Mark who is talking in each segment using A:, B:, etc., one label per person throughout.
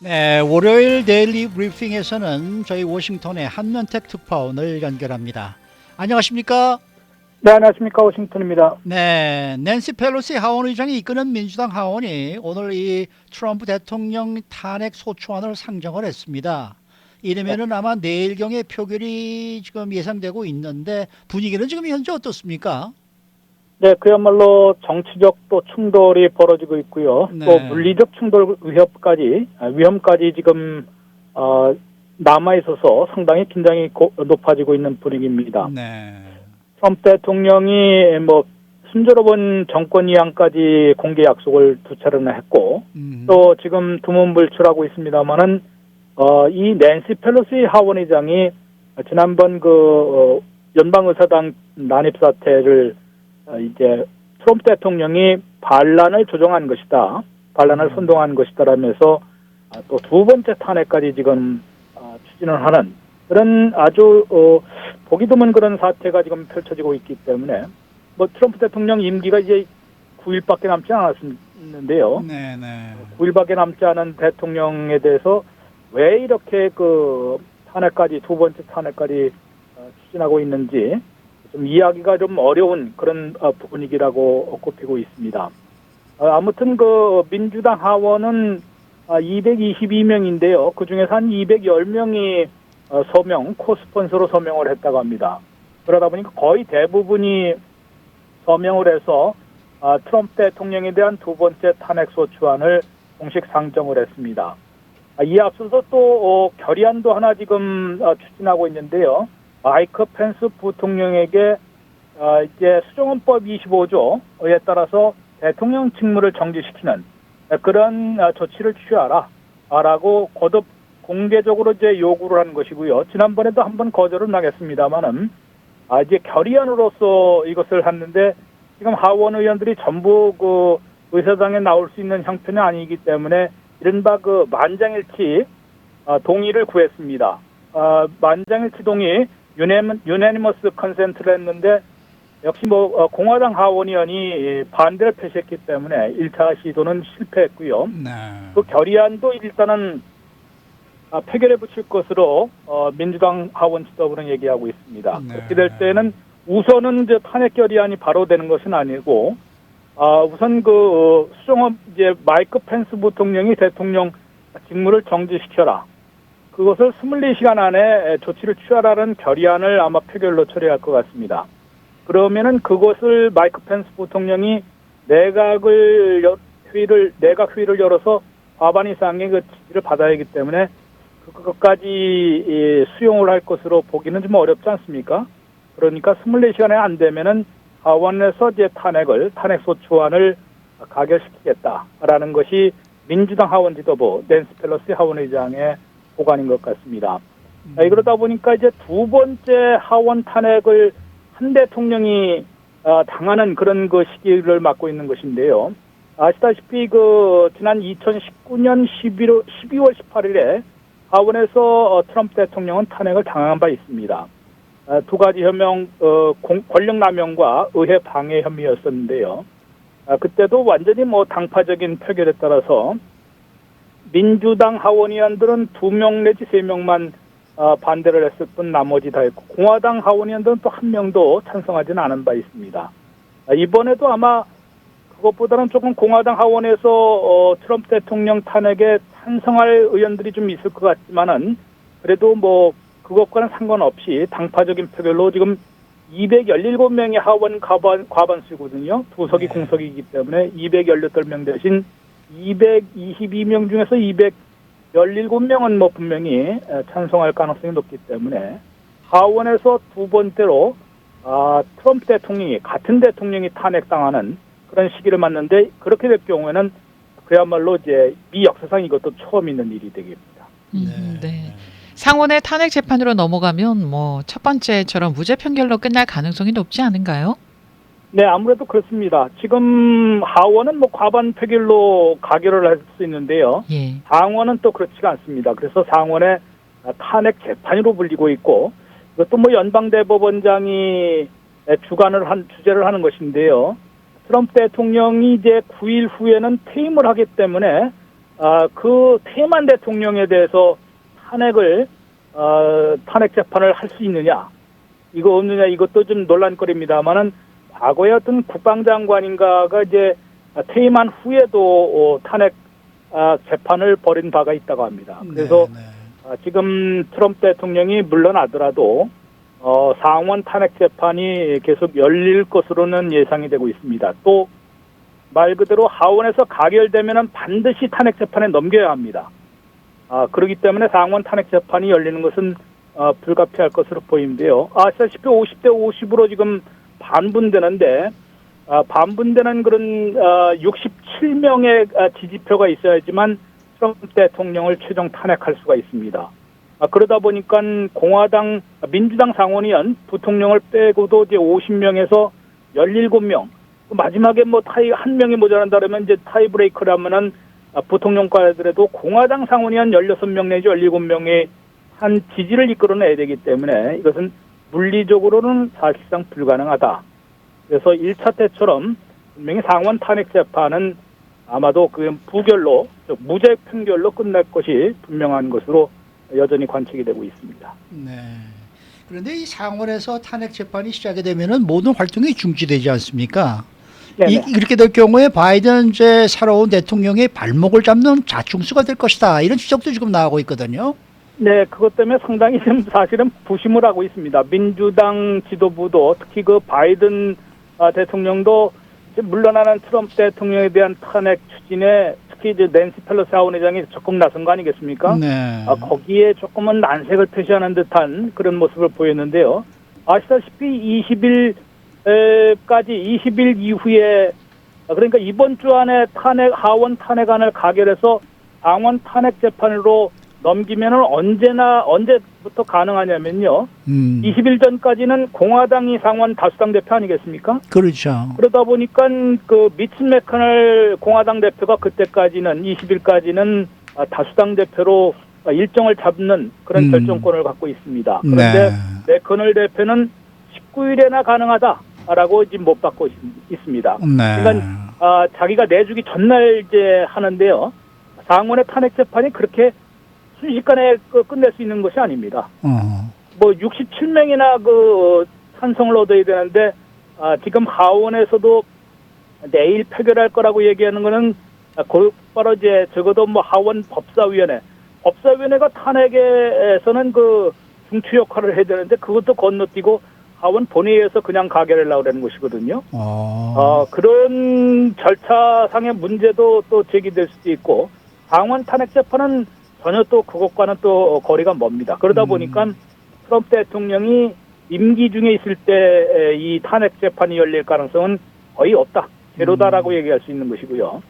A: 네, 월요일 데일리 브리핑에서는 저희 워싱턴의 한면택 특파원을 연결합니다. 안녕하십니까?
B: 네, 안녕하십니까. 워싱턴입니다.
A: 네, 낸시 펠로시 하원 의장이 이끄는 민주당 하원이 오늘 이 트럼프 대통령 탄핵 소추안을 상정을 했습니다.
B: 네,
A: 이러면은 아마 내일경에 표결이 지금 예상되고 있는데 분위기는 지금 현재 어떻습니까?
B: 네, 그야말로 정치적 또 충돌이 벌어지고 있고요. 또
A: 네,
B: 물리적 충돌 위험까지 지금 남아 있어서 상당히 긴장이 높아지고 있는 분위기입니다.
A: 네,
B: 트럼프 대통령이 뭐 순조로운 정권 이양까지 공개 약속을 두 차례나 했고,
A: 음,
B: 또 지금 두문불출하고 있습니다만은 이 낸시 펠로시 하원의장이 지난번 연방의사당 난입 사태를 이제 트럼프 대통령이 반란을 조종한 것이다, 반란을 선동한 것이다라면서 또 두 번째 탄핵까지 지금 추진을 하는 그런 아주 보기 드문 그런 사태가 지금 펼쳐지고 있기 때문에 뭐 트럼프 대통령 임기가 이제 9일밖에 남지 않았는데요.
A: 네, 네.
B: 9일밖에 남지 않은 대통령에 대해서 왜 이렇게 탄핵까지 두 번째 탄핵까지 추진하고 있는지 좀 이해하기가 좀 어려운 그런 분위기라고 꼽히고 있습니다. 아무튼 민주당 하원은 222명인데요. 그 중에서 한 210명이 코스폰서로 서명을 했다고 합니다. 그러다 보니까 거의 대부분이 서명을 해서 트럼프 대통령에 대한 두 번째 탄핵소추안을 공식 상정을 했습니다. 이에 앞서서 또 결의안도 하나 지금 추진하고 있는데요. 마이크 펜스 부통령에게 이제 수정헌법 25조에 따라서 대통령 직무를 정지시키는 그런 조치를 취하라라고 거듭 공개적으로 이제 요구를 하는 것이고요. 지난번에도 한번 거절을 나겠습니다만은 이제 결의안으로서 이것을 했는데 지금 하원 의원들이 전부 의사당에 나올 수 있는 형편이 아니기 때문에 이른바 만장일치 동의를 구했습니다. 만장일치 동의 유네니머스 컨센트를 했는데 역시 공화당 하원 의원이 반대를 표시했기 때문에 1차 시도는 실패했고요.
A: 네.
B: 그 결의안도 일단은 표결에 붙일 것으로 민주당 하원 지도부는 얘기하고 있습니다.
A: 네.
B: 그렇게 될 때는 우선은 이제 탄핵 결의안이 바로 되는 것은 아니고 우선 수정업 이제 마이크 펜스 부통령이 대통령 직무를 정지시켜라. 그것을 24시간 안에 조치를 취하라는 결의안을 아마 표결로 처리할 것 같습니다. 그러면은 그것을 마이크 펜스 부통령이 내각 회의를 열어서 과반 이상의 지지를 받아야 하기 때문에 그것까지 수용을 할 것으로 보기는 좀 어렵지 않습니까? 그러니까 24시간에 안 되면은 하원에서 이제 탄핵소추안을 가결시키겠다라는 것이 민주당 하원 지도부 낸시 펠로시 하원 의장의 보관인 것 같습니다. 그러다 보니까 이제 두 번째 하원 탄핵을 한 대통령이 당하는 그런 시기를 맞고 있는 것인데요. 아시다시피 지난 2019년 12월 18일에 하원에서 트럼프 대통령은 탄핵을 당한 바 있습니다. 두 가지 혐의, 권력남용과 의회 방해 혐의였었는데요. 그때도 완전히 당파적인 표결에 따라서 민주당 하원의원들은 2명 내지 3명만 반대를 했을 뿐 나머지 다 했고, 공화당 하원의원들은 또 1명도 찬성하지는 않은 바 있습니다. 이번에도 아마 그것보다는 조금 공화당 하원에서 트럼프 대통령 탄핵에 찬성할 의원들이 좀 있을 것 같지만은 그래도 그것과는 상관없이 당파적인 표결로 지금 217명의 하원 과반수거든요. 두 석이
A: 네.
B: 공석이기 때문에 218명 대신 222명 중에서 217명은 분명히 찬성할 가능성이 높기 때문에 하원에서 두 번째로 트럼프 대통령이 같은 대통령이 탄핵당하는 그런 시기를 맞는데 그렇게 될 경우에는 그야말로 이제 미 역사상 이것도 처음 있는 일이 되겠습니다.
C: 네. 상원의 탄핵 재판으로 넘어가면 첫 번째처럼 무죄 판결로 끝날 가능성이 높지 않은가요?
B: 네, 아무래도 그렇습니다. 지금 하원은 과반 표결로 가결을 할 수 있는데요.
C: 예.
B: 상원은 또 그렇지가 않습니다. 그래서 상원에 탄핵 재판으로 불리고 있고 이것도 연방대법원장이 주제를 하는 것인데요. 트럼프 대통령이 이제 9일 후에는 퇴임을 하기 때문에 그 퇴임한 대통령에 대해서 탄핵 재판을 할 수 있느냐, 이거 없느냐, 이것도 좀 논란거리입니다만은 과거에 어떤 국방장관인가가 이제 퇴임한 후에도 탄핵 재판을 벌인 바가 있다고 합니다. 그래서 지금 트럼프 대통령이 물러나더라도 상원 탄핵 재판이 계속 열릴 것으로는 예상이 되고 있습니다. 또 말 그대로 하원에서 가결되면은 반드시 탄핵 재판에 넘겨야 합니다. 그렇기 때문에 상원 탄핵 재판이 열리는 것은 불가피할 것으로 보이는데요. 아시다시피 50대 50으로 지금 반분되는데 반분되는 그런 67명의 지지표가 있어야지만 트럼프 대통령을 최종 탄핵할 수가 있습니다. 그러다 보니까 민주당 상원의원 부통령을 빼고도 이제 50명에서 17명, 마지막에 뭐 한 명이 모자란다 그러면 이제 타이브레이커라면은 부통령까지 하더라도 공화당 상원의원 16명 내지 17명의 한 지지를 이끌어내야 되기 때문에 이것은 물리적으로는 사실상 불가능하다. 그래서 1차 때처럼 분명히 상원 탄핵 재판은 아마도 그 부결로, 무죄 판결로 끝날 것이 분명한 것으로 여전히 관측이 되고 있습니다.
A: 네. 그런데 이 상원에서 탄핵 재판이 시작이 되면은 모든 활동이 중지되지 않습니까? 이렇게 될 경우에 바이든 이제 살아온 대통령의 발목을 잡는 자충수가 될 것이다. 이런 지적도 지금 나오고 있거든요.
B: 네, 그것 때문에 상당히 지금 사실은 부심을 하고 있습니다. 민주당 지도부도 특히 그 바이든 대통령도 물러나는 트럼프 대통령에 대한 탄핵 추진에 특히 이제 낸시 펠로시 하원의장이 적극 나선 거 아니겠습니까?
A: 네.
B: 거기에 조금은 난색을 표시하는 듯한 그런 모습을 보였는데요. 아시다시피 20일 이후에, 그러니까 이번 주 안에 하원 탄핵안을 가결해서 상원 탄핵 재판으로 넘기면은 언제부터 가능하냐면요. 20일 전까지는 공화당이 상원 다수당 대표 아니겠습니까?
A: 그렇죠.
B: 그러다 보니까 그 미츠 매커넬 공화당 대표가 그때까지는 20일까지는 다수당 대표로 일정을 잡는 그런 결정권을 갖고 있습니다. 그런데 매커넬 대표는 19일에나 가능하다라고 지금 못 받고 있습니다. 그러니까 자기가 내주기 전날 이제 하는데요. 상원의 탄핵 재판이 그렇게 순식간에 끝낼 수 있는 것이 아닙니다. 뭐 67명이나 그 찬성을 얻어야 되는데 지금 하원에서도 내일 표결할 거라고 얘기하는 거는 곧바로 이제 적어도 뭐 하원 법사위원회가 탄핵에서는 그 중추 역할을 해야 되는데 그것도 건너뛰고 하원 본회의에서 그냥 가결하려고 하는 것이거든요. 그런 절차상의 문제도 또 제기될 수도 있고 상원 탄핵 재판은 전혀 또 그것과는 또 거리가 멉니다. 그러다 보니까 트럼프 대통령이 임기 중에 있을 때 이 탄핵 재판이 열릴 가능성은 거의 없다. 제로다라고 얘기할 수 있는 것이고요.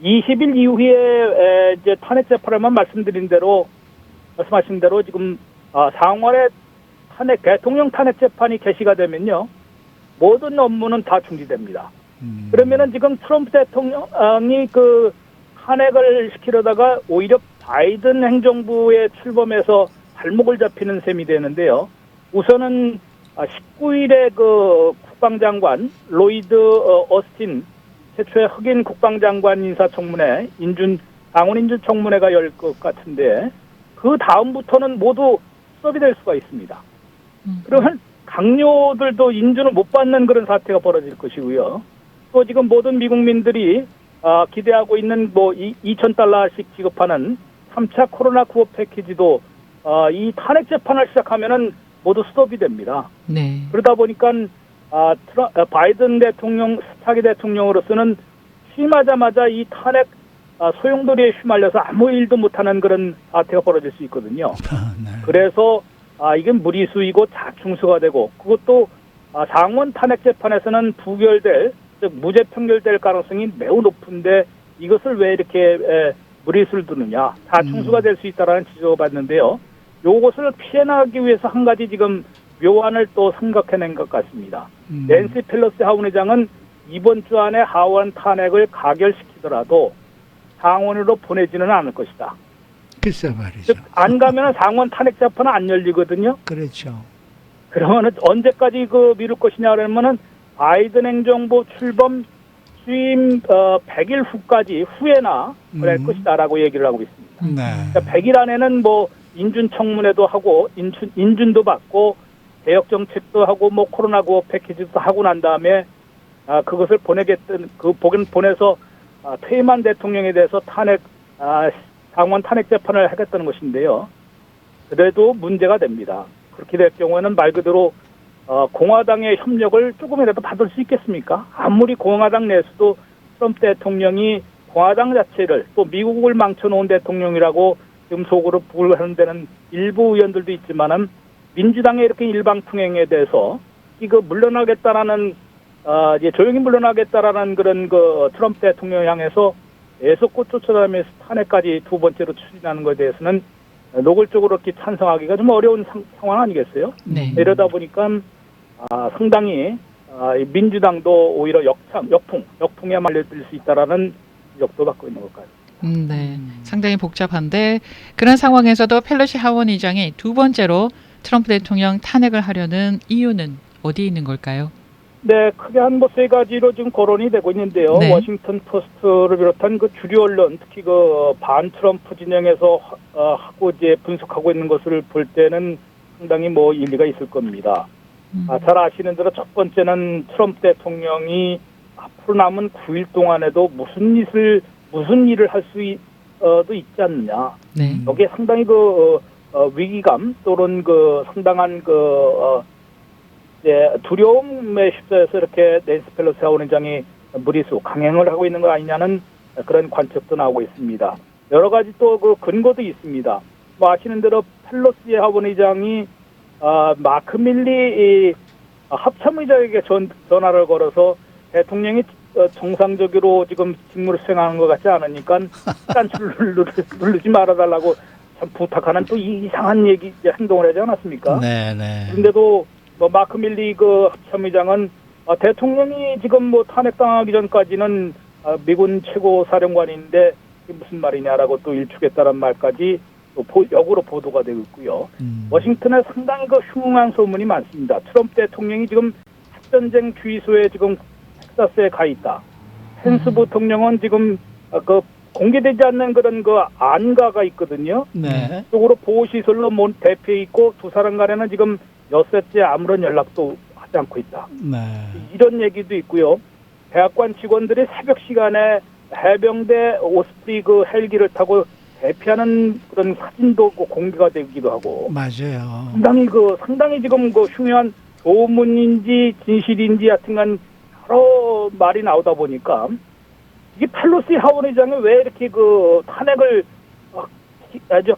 B: 20일 이후에 이제 탄핵 재판을만 말씀하신 대로 지금 상원의 대통령 탄핵 재판이 개시가 되면요. 모든 업무는 다 중지됩니다. 그러면은 지금 트럼프 대통령이 그 탄핵을 시키려다가 오히려 바이든 행정부에 출범해서 발목을 잡히는 셈이 되는데요. 우선은 19일에 그 국방장관 로이드 어스틴 최초의 흑인 국방장관 인사청문회 상원 인준청문회가 열 것 같은데 그 다음부터는 모두 스톱이 될 수가 있습니다. 그러면 강요들도 인준을 못 받는 그런 사태가 벌어질 것이고요. 또 지금 모든 미국민들이 기대하고 있는 뭐 $2,000씩 지급하는 3차 코로나 구호 패키지도 이 탄핵 재판을 시작하면은 모두 스톱이 됩니다.
C: 네.
B: 그러다 보니까 바이든 대통령 차기 대통령으로서는 취임하자마자 이 탄핵 소용돌이에 휘말려서 아무 일도 못하는 그런 사태가 벌어질 수 있거든요. 그래서 이건 무리수이고 자충수가 되고 그것도 상원 탄핵 재판에서는 즉 무죄 판결될 가능성이 매우 높은데 이것을 왜 이렇게 무리수를 두느냐, 자충수가 될 수 있다라는 지적을 받는데요. 요것을 피해나가기 위해서 한 가지 지금 묘안을 또 생각해낸 것 같습니다. 낸시 펠로시 하원의장은 이번 주 안에 하원 탄핵을 가결시키더라도 상원으로 보내지는 않을 것이다.
A: 글쎄 말이죠.
B: 즉 안 가면 상원 탄핵 재판은 안 열리거든요.
A: 그렇죠.
B: 그러면 언제까지 미룰 것이냐 그러면은 바이든 행정부 출범 취임 100일 후에나 할 것이다라고 얘기를 하고 있습니다.
A: 네.
B: 그러니까 100일 안에는 뭐 인준 청문회도 하고 인준도 받고 개혁 정책도 하고 뭐 코로나 구호 패키지도 하고 난 다음에 그것을 보내서 퇴임한 대통령에 대해서 상원 탄핵 재판을 하겠다는 것인데요. 그래도 문제가 됩니다. 그렇게 될 경우에는 말 그대로 공화당의 협력을 조금이라도 받을 수 있겠습니까? 아무리 공화당 내에서도 트럼프 대통령이 공화당 자체를 또 미국을 망쳐놓은 대통령이라고 지금 속으로 부글하는 데는 일부 의원들도 있지만은 민주당의 이렇게 일방통행에 대해서 이거 물러나겠다라는 이제 조용히 물러나겠다라는 그런 그 트럼프 대통령 향해서 계속 쫓아다니면서 탄핵까지 두 번째로 추진하는 것에 대해서는 노골적으로 이렇게 찬성하기가 좀 어려운 상황 아니겠어요?
C: 네.
B: 이러다 보니까 상당히 민주당도 오히려 역풍에 말려들 수 있다라는 지적도 받고 있는 것 같아요.
C: 네. 상당히 복잡한데 그런 상황에서도 펠로시 하원 의장이 두 번째로 트럼프 대통령 탄핵을 하려는 이유는 어디에 있는 걸까요?
B: 네, 크게 한 뭐 세 가지로 지금 거론이 되고 있는데요.
C: 네.
B: 워싱턴 포스트를 비롯한 그 주류 언론, 특히 그 반 트럼프 진영에서 하고 이제 분석하고 있는 것을 볼 때는 상당히 뭐 일리가 있을 겁니다. 잘 아시는 대로 첫 번째는 트럼프 대통령이 앞으로 남은 9일 동안에도 무슨 일을 할 수도 있지 않느냐.
C: 네.
B: 여기에 상당히 위기감 또는 상당한 두려움에 휩싸여서 이렇게 낸시 펠로시 하원의장이 무리수 강행을 하고 있는 거 아니냐는 그런 관측도 나오고 있습니다. 여러 가지 또 근거도 있습니다. 뭐 아시는 대로 펠로시 하원의장이 마크 밀리 합참의장에게 전화를 걸어서 대통령이 정상적으로 지금 직무를 수행하는 것 같지 않으니까 딴치를 누르지 말아달라고 참 부탁하는 또 이상한 행동을 하지 않았습니까?
A: 네네.
B: 그런데도 뭐 마크 밀리 합참의장은 대통령이 지금 뭐 탄핵당하기 전까지는 미군 최고 사령관인데 이게 무슨 말이냐라고 또 일축했다는 말까지 또 역으로 보도가 되고 있고요. 워싱턴에 상당히 흉흉한 소문이 많습니다. 트럼프 대통령이 지금 핵전쟁 주의소에 지금 텍사스에 가 있다. 펜스 부통령은 지금 공개되지 않는 그런 안가가 있거든요.
A: 네.
B: 쪽으로 보호시설로 대피해 있고 두 사람 간에는 지금 엿새째 아무런 연락도 하지 않고 있다.
A: 네.
B: 이런 얘기도 있고요. 대학관 직원들이 새벽 시간에 해병대 오스프리 헬기를 타고 대피하는 그런 사진도 공개가 되기도 하고.
A: 맞아요.
B: 상당히 지금 흉흉한 소문인지 진실인지 하여튼간 여러 말이 나오다 보니까 이게 펠로시 하원의장이 왜 이렇게 탄핵을 아주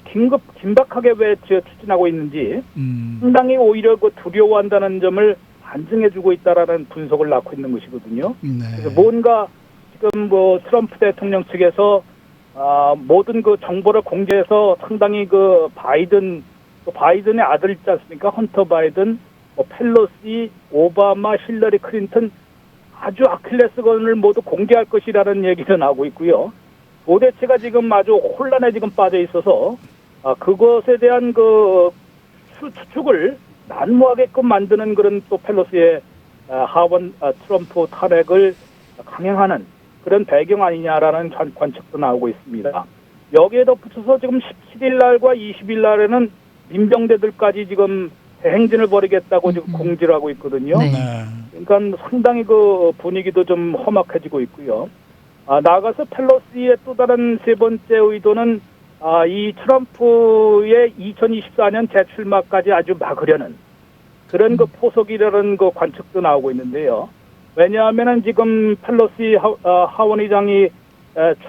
B: 긴박하게 왜 추진하고 있는지 상당히 오히려 두려워한다는 점을 반증해주고 있다라는 분석을 낳고 있는 것이거든요.
A: 네.
B: 그래서 뭔가 지금 트럼프 대통령 측에서 모든 정보를 공개해서 상당히 바이든의 아들 있지 않습니까? 헌터 바이든, 펠로시, 오바마, 힐러리 클린턴 아주 아킬레스건을 모두 공개할 것이라는 얘기도 나오고 있고요. 도대체가 지금 아주 혼란에 지금 빠져 있어서 그것에 대한 추측을 난무하게끔 만드는 그런 또 펠로시의 하원 트럼프 탄핵을 강행하는 그런 배경 아니냐라는 관측도 나오고 있습니다. 여기에 덧붙여서 지금 17일 날과 20일 날에는 민병대들까지 지금 대행진을 벌이겠다고 지금 공지를 하고 있거든요.
C: 네.
B: 그러니까 상당히 분위기도 좀 험악해지고 있고요. 나아가서 펠로시의 또 다른 세 번째 의도는 이 트럼프의 2024년 재출마까지 아주 막으려는 그런 포석이라는 관측도 나오고 있는데요. 왜냐하면은 지금 펠로시 하원의장이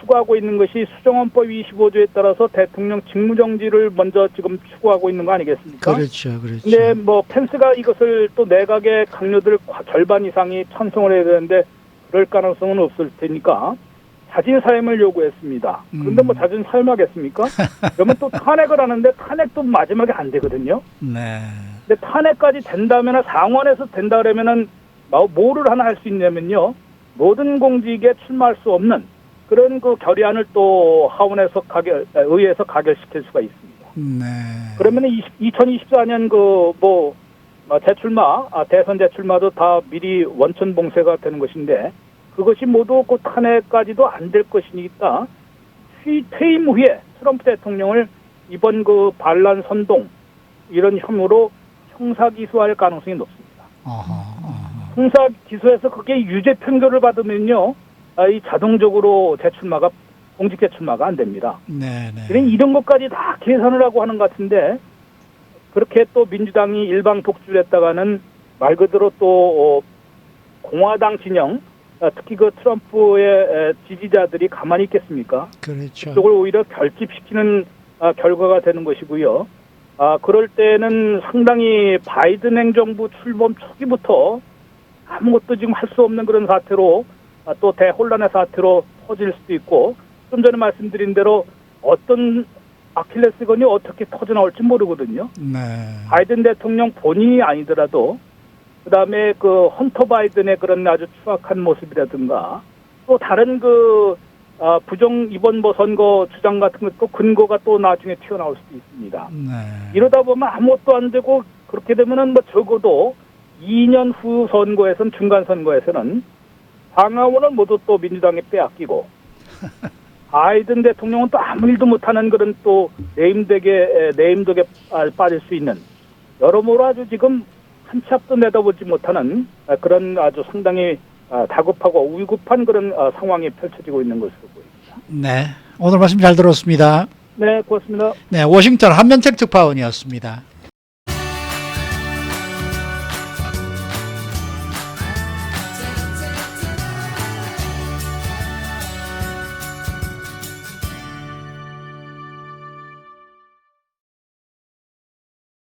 B: 추구하고 있는 것이 수정헌법 25조에 따라서 대통령 직무정지를 먼저 지금 추구하고 있는 거 아니겠습니까?
A: 그렇죠, 그렇죠.
B: 근데 펜스가 이것을 또 내각의 강요들 절반 이상이 찬성을 해야 되는데 그럴 가능성은 없을 테니까 자진 사임을 요구했습니다. 그런데 자진 사임하겠습니까? 그러면 또 탄핵을 하는데 탄핵도 마지막에 안 되거든요.
A: 네.
B: 근데 탄핵까지 된다면 상원에서 된다 그러면은 뭐를 하나 할 수 있냐면요. 모든 공직에 출마할 수 없는 그런 결의안을 또 하원에서 의회에서 가결시킬 수가 있습니다.
A: 네.
B: 그러면 2024년 대선 재출마도 다 미리 원천 봉쇄가 되는 것인데 그것이 모두 그 탄핵까지도 안 될 것이니까 퇴임 후에 트럼프 대통령을 이번 그 반란 선동 이런 혐의로 형사 기소할 가능성이 높습니다. 형사 기소해서 그게 유죄 판결을 받으면요, 이 자동적으로 공직 재출마가 안 됩니다. 그러니 이런 것까지 다 계산을 하고 하는 것 같은데, 그렇게 또 민주당이 일방 독주를 했다가는 말 그대로 또 공화당 진영, 특히 그 트럼프의 지지자들이 가만히 있겠습니까?
A: 그렇죠.
B: 그걸 오히려 결집시키는 결과가 되는 것이고요. 그럴 때는 상당히 바이든 행정부 출범 초기부터 아무것도 지금 할 수 없는 그런 사태로, 또 대혼란의 사태로 터질 수도 있고, 좀 전에 말씀드린 대로 어떤 아킬레스건이 어떻게 터져나올지 모르거든요. 바이든 대통령 본인이 아니더라도 그다음에 그 헌터 바이든의 그런 아주 추악한 모습이라든가, 또 다른 그 이번 뭐 선거 주장 같은 것도 근거가 또 나중에 튀어나올 수도 있습니다. 이러다 보면 아무것도 안 되고, 그렇게 되면은 뭐 적어도 2년 후 선거에서는, 중간 선거에서는 상하원은 모두 또 민주당에 빼앗기고 바이든 대통령은 또 아무 일도 못하는 그런 또 내임덕에 빠질 수 있는, 여러모로 아주 지금 한 치 앞도 내다보지 못하는 그런 아주 상당히 다급하고 위급한 그런 상황이 펼쳐지고 있는 것으로 보입니다.
A: 네, 오늘 말씀 잘 들었습니다.
B: 네, 고맙습니다.
A: 네, 워싱턴 한면택 특파원이었습니다.